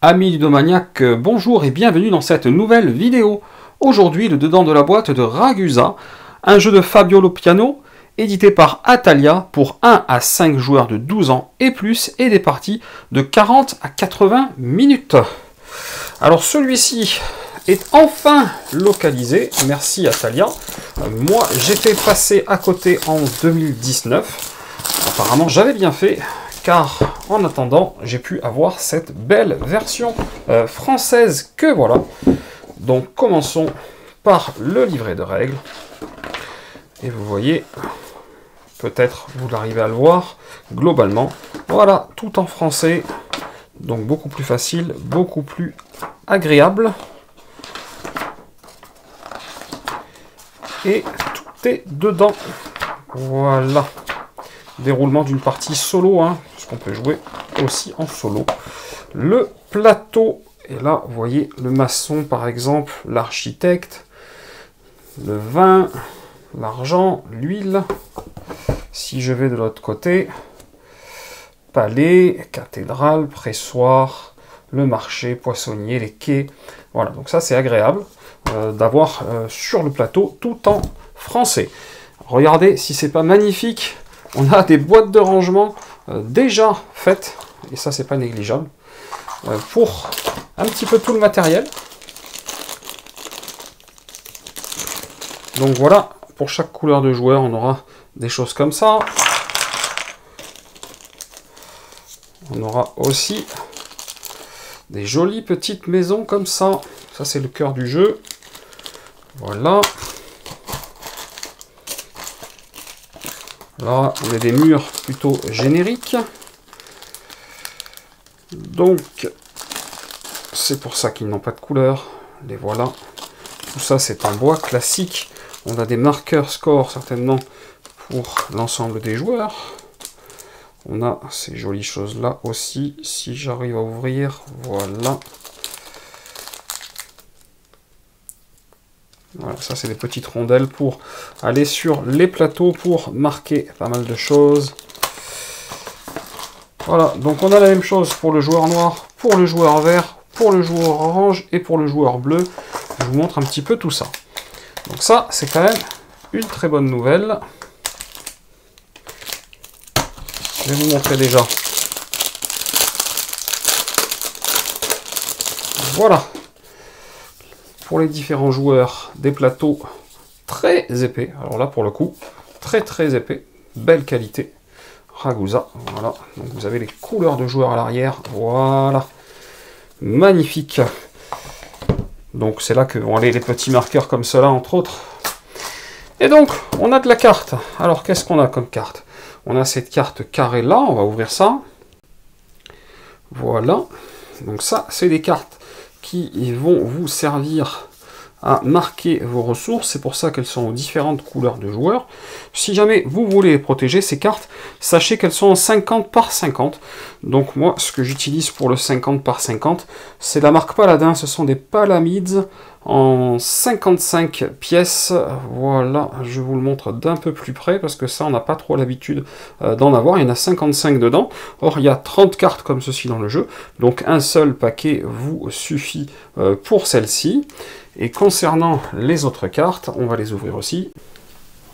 Amis ludomaniaques, bonjour et bienvenue dans cette nouvelle vidéo. Aujourd'hui, le dedans de la boîte de Ragusa, un jeu de Fabiolo Piano, édité par Atalia pour 1 à 5 joueurs de 12 ans et plus, et des parties de 40 à 80 minutes. Alors celui-ci est enfin localisé, merci Atalia. Moi, j'ai fait passer à côté en 2019. Apparemment, j'avais bien fait, car en attendant, j'ai pu avoir cette belle version française que voilà. Donc commençons par le livret de règles. Et vous voyez, peut-être vous arrivez à le voir, globalement, voilà, tout en français. Donc beaucoup plus facile, beaucoup plus agréable. Et tout est dedans. Voilà. Déroulement d'une partie solo, hein, puisqu'on peut jouer aussi en solo. Le plateau, et là, vous voyez le maçon, par exemple, l'architecte, le vin, l'argent, l'huile. Si je vais de l'autre côté, palais, cathédrale, pressoir, le marché, poissonnier, les quais. Voilà, donc ça c'est agréable d'avoir sur le plateau tout en français. Regardez si c'est pas magnifique. On a des boîtes de rangement déjà faites, et ça c'est pas négligeable, pour un petit peu tout le matériel. Donc voilà, pour chaque couleur de joueur, on aura des choses comme ça. On aura aussi des jolies petites maisons comme ça. Ça c'est le cœur du jeu. Voilà. Là, il y a des murs plutôt génériques. Donc, c'est pour ça qu'ils n'ont pas de couleur. Les voilà. Tout ça, c'est en bois classique. On a des marqueurs score, certainement, pour l'ensemble des joueurs. On a ces jolies choses-là aussi. Si j'arrive à ouvrir, voilà. Voilà, ça c'est des petites rondelles pour aller sur les plateaux pour marquer pas mal de choses. Voilà, donc on a la même chose pour le joueur noir, pour le joueur vert, pour le joueur orange et pour le joueur bleu. Je vous montre un petit peu tout ça. Donc ça, c'est quand même une très bonne nouvelle. Je vais vous montrer déjà. Voilà. Pour les différents joueurs, des plateaux très épais. Alors là, pour le coup, très très épais. Belle qualité. Ragusa. Voilà. Donc vous avez les couleurs de joueurs à l'arrière. Voilà. Magnifique. Donc c'est là que vont aller les petits marqueurs comme cela, entre autres. Et donc, on a de la carte. Alors, qu'est-ce qu'on a comme carte? On a cette carte carrée là. On va ouvrir ça. Voilà. Donc ça, c'est des cartes qui vont vous servir à marquer vos ressources. C'est pour ça qu'elles sont aux différentes couleurs de joueurs. Si jamais vous voulez les protéger, ces cartes, sachez qu'elles sont en 50 par 50. Donc moi, ce que j'utilise pour le 50 par 50, c'est la marque Paladin. Ce sont des Palamides en 55 pièces. Voilà, je vous le montre d'un peu plus près, parce que ça, on n'a pas trop l'habitude d'en avoir. Il y en a 55 dedans. Or, il y a 30 cartes comme ceci dans le jeu. Donc, un seul paquet vous suffit pour celle-ci. Et concernant les autres cartes, on va les ouvrir aussi.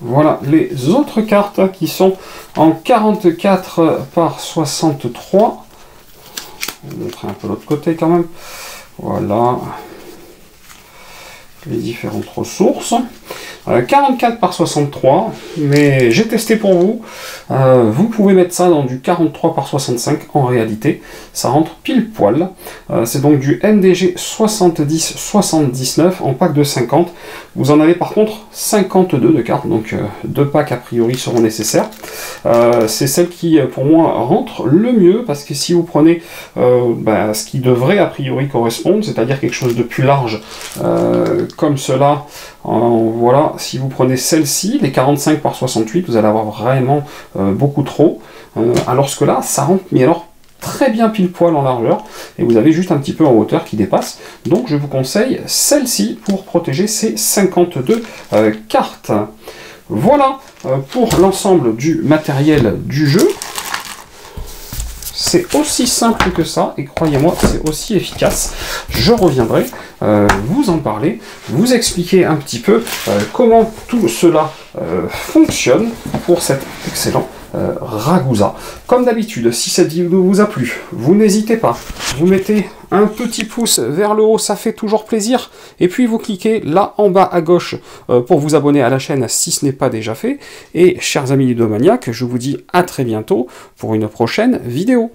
Voilà, les autres cartes qui sont en 44 par 63. Je vais vous montrer un peu l'autre côté quand même. Voilà. Les différentes ressources. 44 par 63, mais j'ai testé pour vous. Vous pouvez mettre ça dans du 43 par 65 en réalité. Ça rentre pile poil. C'est donc du MDG 70-79 en pack de 50. Vous en avez par contre 52 de cartes, donc 2 packs a priori seront nécessaires. C'est celle qui pour moi rentre le mieux, parce que si vous prenez ce qui devrait a priori correspondre, c'est-à-dire quelque chose de plus large comme cela, voilà, si vous prenez celle-ci, les 45 par 68, vous allez avoir vraiment beaucoup trop, alors que là, ça rentre, mais alors très bien pile poil en largeur, et vous avez juste un petit peu en hauteur qui dépasse. Donc je vous conseille celle-ci pour protéger ces 52 cartes. Voilà pour l'ensemble du matériel du jeu. c'est aussi simple que ça, et croyez-moi, c'est aussi efficace. Je reviendrai vous en parler, vous expliquer un petit peu comment tout cela fonctionne pour cet excellent ragoût. Comme d'habitude, si cette vidéo vous a plu, vous n'hésitez pas, vous mettez un petit pouce vers le haut, ça fait toujours plaisir, et puis vous cliquez là en bas à gauche pour vous abonner à la chaîne si ce n'est pas déjà fait, et chers amis ludomaniaques, je vous dis à très bientôt pour une prochaine vidéo.